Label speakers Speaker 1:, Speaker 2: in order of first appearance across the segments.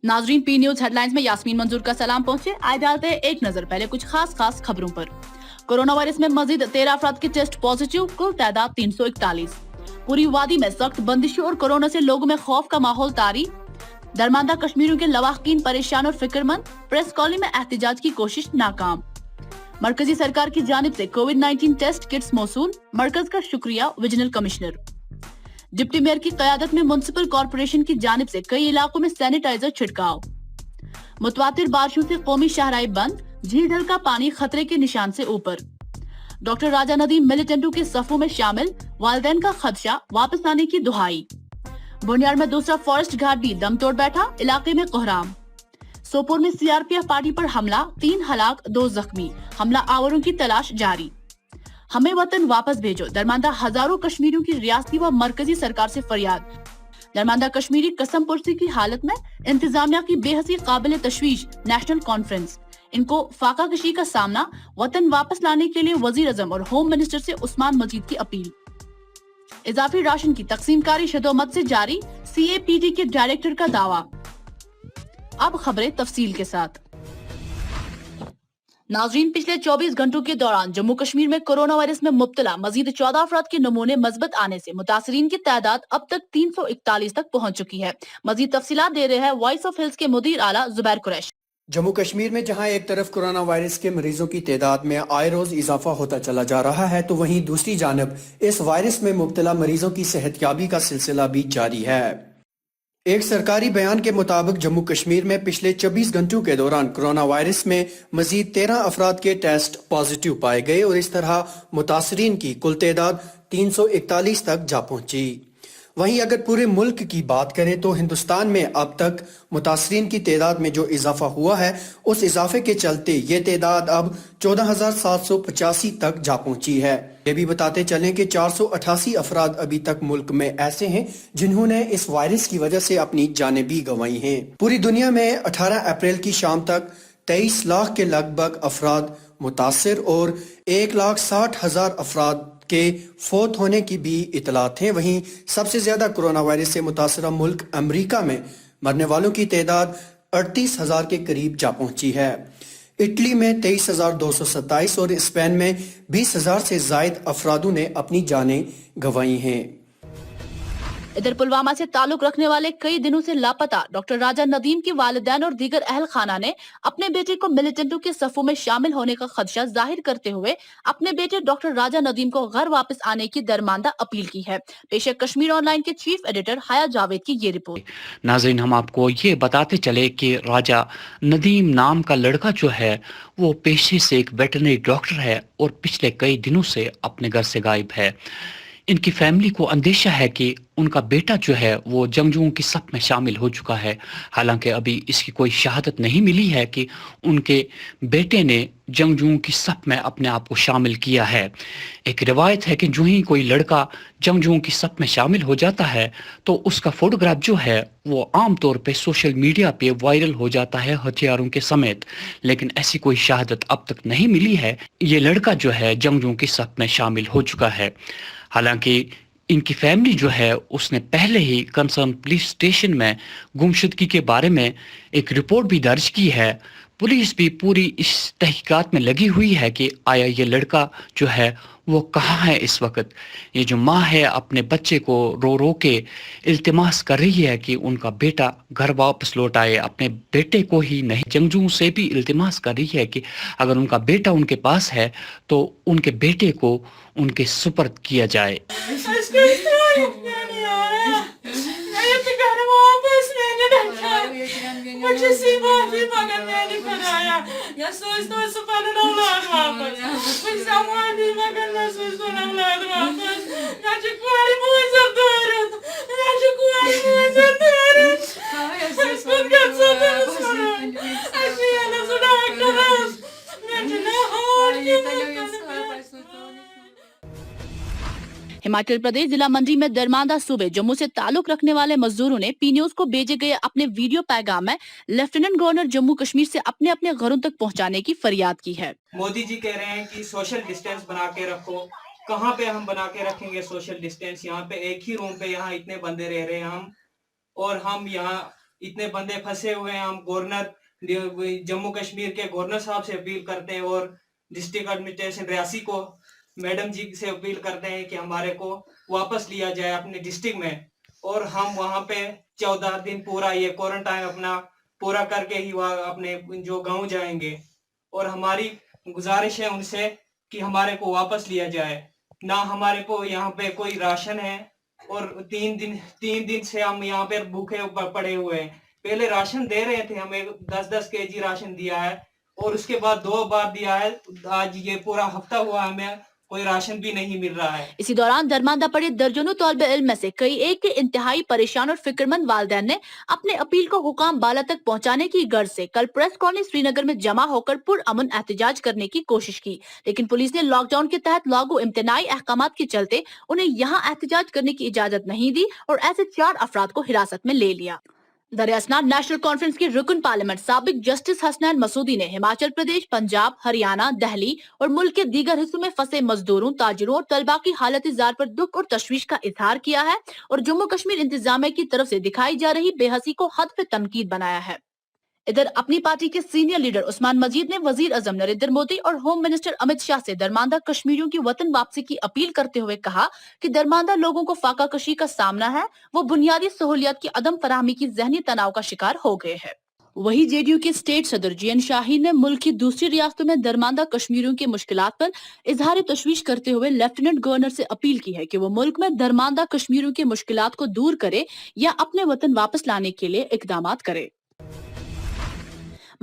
Speaker 1: नाजरीन, P news headlines में यास्मीन मंजूर का सलाम पहुंचे। आए डालते हैं एक नजर पहले कुछ खास खबरों पर। कोरोना वायरस में मजीद 13 अफराद के टेस्ट पॉजिटिव, कुल तादाद 341। पूरी वादी में सख्त बंदिशों और कोरोना से लोगों में खौफ का माहौल तारी। दरमांदा कश्मीरियों के लवाहकीन परेशान और फिक्रमंद, प्रेस कॉलोनी में एहतजाज की कोशिश नाकाम। मरकजी सरकार की जानिब से कोविड-19 टेस्ट किट्स मौसूल, मरकज का शुक्रिया विजिलेंस कमिश्नर। डिप्टी मेयर की क़यादत में म्युनिसिपल कॉर्पोरेशन की जानिब से कई इलाकों में सैनिटाइजर छिड़काव। मुतवातिर बारिशों से कौमी शाहराह बंद, झील ढल का पानी खतरे के निशान से ऊपर। डॉक्टर राजा नदीम मिलिटेंटों के सफों में शामिल, वालिदैन का खदशा, वापस आने की दुहाई। बुनियाद में दूसरा फॉरेस्ट गार्ड भी दम तोड़ बैठा, इलाके में कोहराम। सोपोर में सीआरपीएफ पार्टी पर हमला, 3 हलाक 2 जख्मी, हमला आवरों की तलाश जारी। हमें वतन वापस भेजो, दरमांदा हजारों कश्मीरियों की रियासती व मरकजी सरकार से फरियाद। दरमांदा कश्मीरी कसम पुरसी की हालत में, इंतजामिया की बेहसी काबिल तशवीश, नेशनल कॉन्फ्रेंस। इनको फाका कशी का सामना, वतन वापस लाने के लिए वजीर आजम और होम मिनिस्टर से उस्मान मजीद की अपील। इजाफी राशन की तकसीमकारी शदोमत से जारी, सीएपीटी के डायरेक्टर का दावा। अब खबरें तफसील के साथ। नाजरीन, पिछले 24 घंटों के दौरान जम्मू कश्मीर में कोरोना वायरस में मुब्तला मजीद 14 अफराद के नमूने मजबत आने से मुतासरीन की तादाद अब तक 341 तक पहुंच चुकी है। मजीद तफसीलात दे रहे हैं वॉइस ऑफ हिल्स के मुदीर आला जुबैर कुरैश।
Speaker 2: जम्मू कश्मीर में जहां एक तरफ कोरोना वायरस के मरीजों की तादाद में आए रोज इजाफा होता चला जा रहा है, तो वहीं दूसरी जानब इस वायरस में मुब्तला मरीजों की सेहतयाबी का सिलसिला भी जारी है। एक सरकारी बयान के मुताबिक जम्मू कश्मीर में पिछले 24 घंटों के दौरान कोरोना वायरस में मजीद 13 अफराद के टेस्ट पॉजिटिव पाए गए और इस तरह मुतासरीन की कुल तादाद 341 तक जा पहुंची। वहीं अगर पूरे मुल्क की बात करें तो हिंदुस्तान में अब तक मुतासरीन की तादाद में जो इजाफा हुआ है, उस इजाफे के चलते ये तादाद अब 14,785 तक जा पहुंची है। ये भी बताते चलें कि 488 अफराद अभी तक मुल्क में ऐसे हैं जिन्होंने इस वायरस की वजह से अपनी जानें भी गंवाई हैं। पूरी दुनिया में 18 अप्रैल की शाम तक 23 लाख के लगभग अफराद मुतासर और 1,60,000 अफराद के फौत होने की भी इतलात हैं। वहीं सबसे ज्यादा कोरोना वायरस से मुतासरा मुल्क अमरीका में मरने वालों की तादाद 38,000 के करीब जा पहुंची है। इटली में 23,227 और स्पेन में 20,000 से जायद अफरादों ने अपनी जानें गंवाई हैं।
Speaker 1: इधर पुलवामा से ताल्लुक रखने वाले कई दिनों से लापता डॉक्टर राजा नदीम के वालिदैन और दीगर अहल खाना ने अपने बेटे को मिलिटेंटों के सफों में शामिल होने का खदशा जाहिर करते हुए अपने बेटे डॉक्टर राजा नदीम को घर वापस आने की दरमांदा अपील की है। पेश है कश्मीर ऑनलाइन के चीफ एडिटर हया जावेद की ये रिपोर्ट।
Speaker 3: नाज़रीन, हम आपको ये बताते चले कि राजा नदीम नाम का लड़का जो है वो पेशे से एक वेटरनरी डॉक्टर है और पिछले कई दिनों से अपने घर से गायब है। इनकी फैमिली को अंदेशा है कि उनका बेटा जो है वो जंगजुओं की सफ में शामिल हो चुका है। हालांकि अभी इसकी कोई शहादत नहीं मिली है कि उनके बेटे ने जंगजुओं की सफ में अपने आप को शामिल किया है। एक रिवायत है कि जो ही कोई लड़का जंगजुओं की सफ में शामिल हो जाता है तो उसका फोटोग्राफ जो है वो आम तौर पे सोशल मीडिया पे वायरल हो जाता है हथियारों के समेत, लेकिन ऐसी कोई शहादत अब तक नहीं मिली है। ये लड़का जो है जंगजुओं की सफ में शामिल हो चुका है। हालांकि इनकी फैमिली जो है उसने पहले ही कंसर्न पुलिस स्टेशन में गुमशुदगी के बारे में एक रिपोर्ट भी दर्ज की है। पुलिस भी पूरी इस तहकीकात में लगी हुई है कि आया ये लड़का जो है वो कहाँ है इस वक्त। ये जो माँ है अपने बच्चे को रो रो के इल्तिमास कर रही है कि उनका बेटा घर वापस लौट आए। अपने बेटे को ही नहीं, जंगजुओं से भी इल्तिमास कर रही है कि अगर उनका बेटा उनके पास है तो उनके बेटे को उनके सुपर्द किया जाए।
Speaker 1: हिमाचल प्रदेश जिला मंडी में दरमांदा सूबे जम्मू से ताल्लुक रखने वाले मजदूरों ने पी न्यूज को भेजे गए अपने वीडियो पैगाम में लेफ्टिनेंट गवर्नर जम्मू कश्मीर से अपने अपने घरों तक पहुंचाने की फरियाद की है।
Speaker 4: मोदी जी कह रहे हैं कि सोशल डिस्टेंस बना के रखो। कहाँ पे हम बना के रखेंगे सोशल डिस्टेंस? यहाँ पे एक ही रूम पे यहाँ इतने बंदे रह रहे हैं हम, और हम यहाँ इतने बंदे फंसे हुए हैं। हम गवर्नर जम्मू कश्मीर के गवर्नर साहब से अपील करते हैं और डिस्ट्रिक्ट एडमिनिस्ट्रेशन रियासी को मैडम जी से अपील करते हैं कि हमारे को वापस लिया जाए अपने डिस्ट्रिक्ट में, और हम वहाँ पे 14 दिन पूरा ये क्वारंटाइन अपना पूरा करके ही वहाँ अपने जो गांव जाएंगे। और हमारी गुजारिश है उनसे कि हमारे को वापस लिया जाए। ना हमारे को यहाँ पे कोई राशन है, और 3 दिन से हम यहाँ पे भूखे पड़े हुए हैं। पहले राशन दे रहे थे, हमें 10-10 केजी राशन दिया है, और उसके बाद 2 बार दिया है। आज ये पूरा हफ्ता हुआ हमें कोई राशन भी नहीं मिल रहा है।
Speaker 1: इसी दौरान दरमांदा पड़े दर्जनों तौलबे इल्म में से कई एक के इंतहाई परेशान और फिक्रमंद वालिदैन ने अपने अपील को हुकाम बाला तक पहुंचाने की गर्ज से कल प्रेस कॉलोनी श्रीनगर में जमा होकर पुरअमन एहतजाज करने की कोशिश की, लेकिन पुलिस ने लॉकडाउन के तहत लागू इम्तनाई अहकामात के चलते उन्हें यहाँ एहतजाज करने की इजाजत नहीं दी और ऐसे 4 अफराद को हिरासत में ले लिया। दरअसल नेशनल कॉन्फ्रेंस के रुकन पार्लियामेंट साबिक जस्टिस हसनैन मसूदी ने हिमाचल प्रदेश, पंजाब, हरियाणा, दिल्ली और मुल्क के दीगर हिस्सों में फंसे मजदूरों, ताजिरों और तलबा की हालत जार पर दुख और तशवीश का इजहार किया है और जम्मू कश्मीर इंतजामिया की तरफ से दिखाई जा रही बेहसी को हद पे तनकीद बनाया है। इधर अपनी पार्टी के सीनियर लीडर उस्मान मजीद ने वजीर आजम नरेंद्र मोदी और होम मिनिस्टर अमित शाह से दरमांदा कश्मीरियों की वतन वापसी की अपील करते हुए कहा कि दरमांदा लोगों को फाका कशी का सामना है, वो बुनियादी सहूलियात की अदम फराहमी की जहनी तनाव का शिकार हो गए हैं। वही जेडीयू के स्टेट सदर जीएन शाहीन ने मुल्क की दूसरी रियासतों में दरमांदा कश्मीरियों के मुश्किलात पर इजहार तशवीश करते हुए लेफ्टिनेंट गवर्नर से अपील की है कि वो मुल्क में दरमांदा कश्मीरियों के मुश्किलात को दूर करे या अपने वतन वापस लाने के लिए इकदामात करे।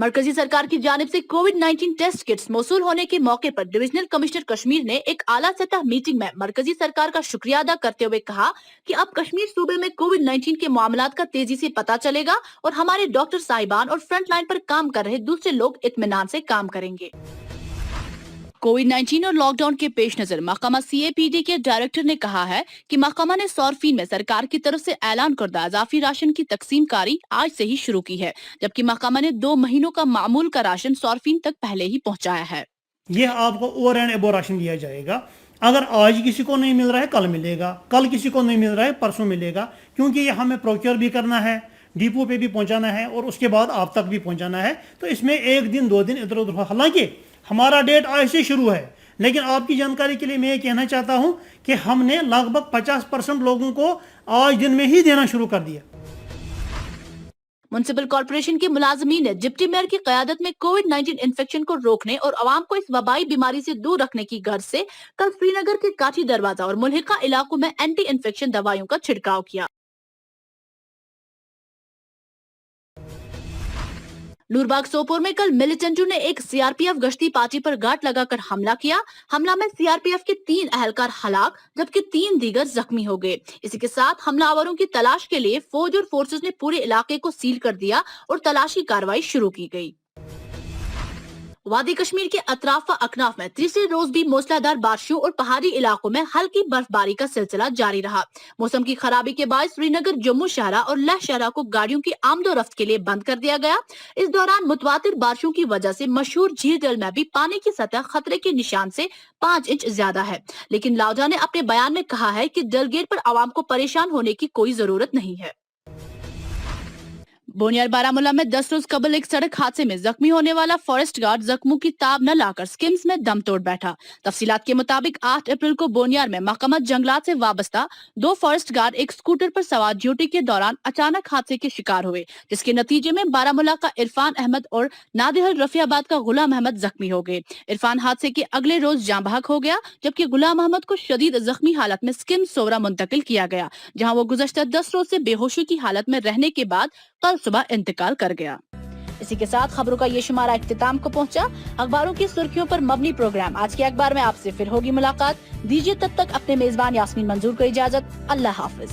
Speaker 1: मरकजी सरकार की जानिब से कोविड-19 टेस्ट किट्स मौसूल होने के मौके पर डिविजनल कमिश्नर कश्मीर ने एक आला सतह मीटिंग में मरकजी सरकार का शुक्रिया अदा करते हुए कहा कि अब कश्मीर सूबे में कोविड-19 के मामलात का तेजी से पता चलेगा और हमारे डॉक्टर साहिबान और फ्रंट लाइन पर काम कर रहे दूसरे लोग इत्मीनान से काम करेंगे। कोविड-19 और लॉकडाउन के पेश नजर महकमा CAPD के डायरेक्टर ने कहा है कि महकमा ने सौरफीन में सरकार की तरफ से ऐलान करदा इजाफी राशन की तकसीम कारी आज से ही शुरू की है, जबकि महकमा ने 2 महीनों का मामूल का राशन सौरफीन तक पहले ही पहुंचाया है।
Speaker 5: ये आपको ओवर एंड एबो राशन दिया जाएगा। अगर आज किसी को नहीं मिल रहा है कल मिलेगा, कल किसी को नहीं मिल रहा है परसों मिलेगा, क्योंकि ये हमें प्रोक्योर भी करना है, डिपो पे भी पहुंचाना है और उसके बाद आप तक भी पहुंचाना है। तो इसमें 1 दिन 2 दिन इधर उधर, हालांकि हमारा डेट आज से शुरू है, लेकिन आपकी जानकारी के लिए मैं ये कहना चाहता हूं कि हमने लगभग 50% लोगों को आज दिन में ही देना शुरू कर दिया।
Speaker 1: म्युनिसिपल कॉर्पोरेशन के मुलाजमीन ने डिप्टी मेयर की क़यादत में कोविड-19 इन्फेक्शन को रोकने और आवाम को इस वबाई बीमारी से दूर रखने की गर्ज से कल श्रीनगर के काठी दरवाजा और मुल्हिका इलाकों में एंटी इन्फेक्शन दवाइयों का छिड़काव किया। नूरबाग सोपोर में कल मिलिटेंटों ने एक सीआरपीएफ गश्ती पार्टी पर गाट लगाकर हमला किया। हमला में सीआरपीएफ के 3 अहलकार हलाक जबकि 3 दीगर जख्मी हो गए। इसी के साथ हमलावरों की तलाश के लिए फौज और फोर्सेस ने पूरे इलाके को सील कर दिया और तलाशी कार्रवाई शुरू की गई। वादी कश्मीर के अतराफ व अकनाफ में तीसरे रोज भी मूसलाधार बारिशों और पहाड़ी इलाकों में हल्की बर्फबारी का सिलसिला जारी रहा। मौसम की खराबी के बाद श्रीनगर, जम्मू शहरा और लेह शहरा को गाड़ियों की आमदोरफ्त के लिए बंद कर दिया गया। इस दौरान मुतवातिर बारिशों की वजह से मशहूर झील डल में भी पानी की सतह खतरे के निशान से 5 इंच ज्यादा है, लेकिन लावजा ने अपने बयान में कहा है कि डलगेट पर आवाम को परेशान होने की कोई जरूरत नहीं है। बोनियार बारामूला में 10 रोज कबल एक सड़क हादसे में जख्मी होने वाला फॉरेस्ट गार्ड जख्मों की ताब न लाकर स्किम्स में दम तोड़ बैठा। तफसीलात के मुताबिक 8 अप्रैल को बोनियार में महकमा जंगलात से वाबस्ता 2 फॉरेस्ट गार्ड एक स्कूटर पर सवार ड्यूटी के दौरान अचानक हादसे के शिकार हुए, जिसके नतीजे में बारामूला का इरफान अहमद और नादिहल रफियाबाद का गुलाम अहमद जख्मी हो गए। इरफान हादसे के अगले रोज जाँ बहक हो गया, जबकि गुलाम अहमद को शदीद जख्मी हालत में स्किम्स सोवरा मुंतकिल किया गया, जहाँ वो गुज़श्ता 10 रोज से बेहोशी की हालत में रहने के बाद कल सुबह इंतकाल कर गया। इसी के साथ खबरों का ये शुमारा इख्तिताम को पहुंचा। अखबारों की सुर्खियों पर मबनी प्रोग्राम आज के अखबार में आपसे फिर होगी मुलाकात। दीजिए तब तक अपने मेजबान यास्मीन मंजूर को इजाजत। अल्लाह हाफिज।